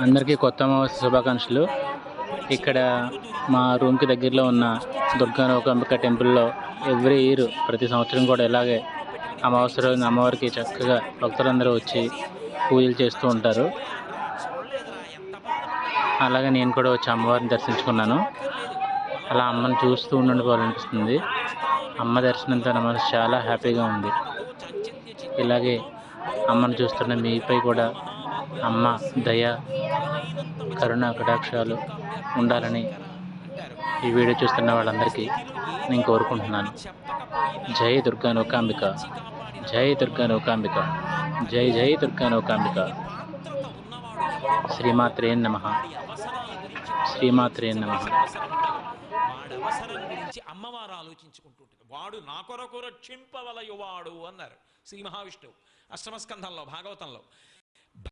అందరికీ కొత్త అమావాస్య శుభాకాంక్షలు. ఇక్కడ మా రూమ్కి దగ్గరలో ఉన్న దుర్గా నౌకాంబిక టెంపుల్లో ఎవ్రీ ఇయర్ ప్రతి సంవత్సరం కూడా ఇలాగే అమావాస్య రోజున అమ్మవారికి చక్కగా భక్తులందరూ వచ్చి పూజలు చేస్తూ ఉంటారు. అలాగే నేను కూడా వచ్చి అమ్మవారిని దర్శించుకున్నాను. అలా అమ్మని చూస్తూ ఉండిపోవాలనిపిస్తుంది. అమ్మ దర్శనంతో నా మనసు చాలా హ్యాపీగా ఉంది. ఇలాగే అమ్మను చూస్తున్న మీపై కూడా అమ్మ దయ, కరుణ, కటాక్షాలు ఉండాలని ఈ వీడియో చూస్తున్న వాళ్ళందరికీ నేను కోరుకుంటున్నాను. జై దుర్గా నౌకాంబిక, జై దుర్గా నౌకాంబిక, జై జై దుర్గా నౌకాంబిక. శ్రీమాత్రే నమః, శ్రీమాత్రే నమః. వాడి అవసరం గురించి అమ్మవారు ఆలోచించుకుంటుంటుంది. వాడు నా కొరకు రక్షింపవలయువాడు అన్నారు శ్రీ మహావిష్ణువు అష్టమస్కంధంలో భాగవతంలో.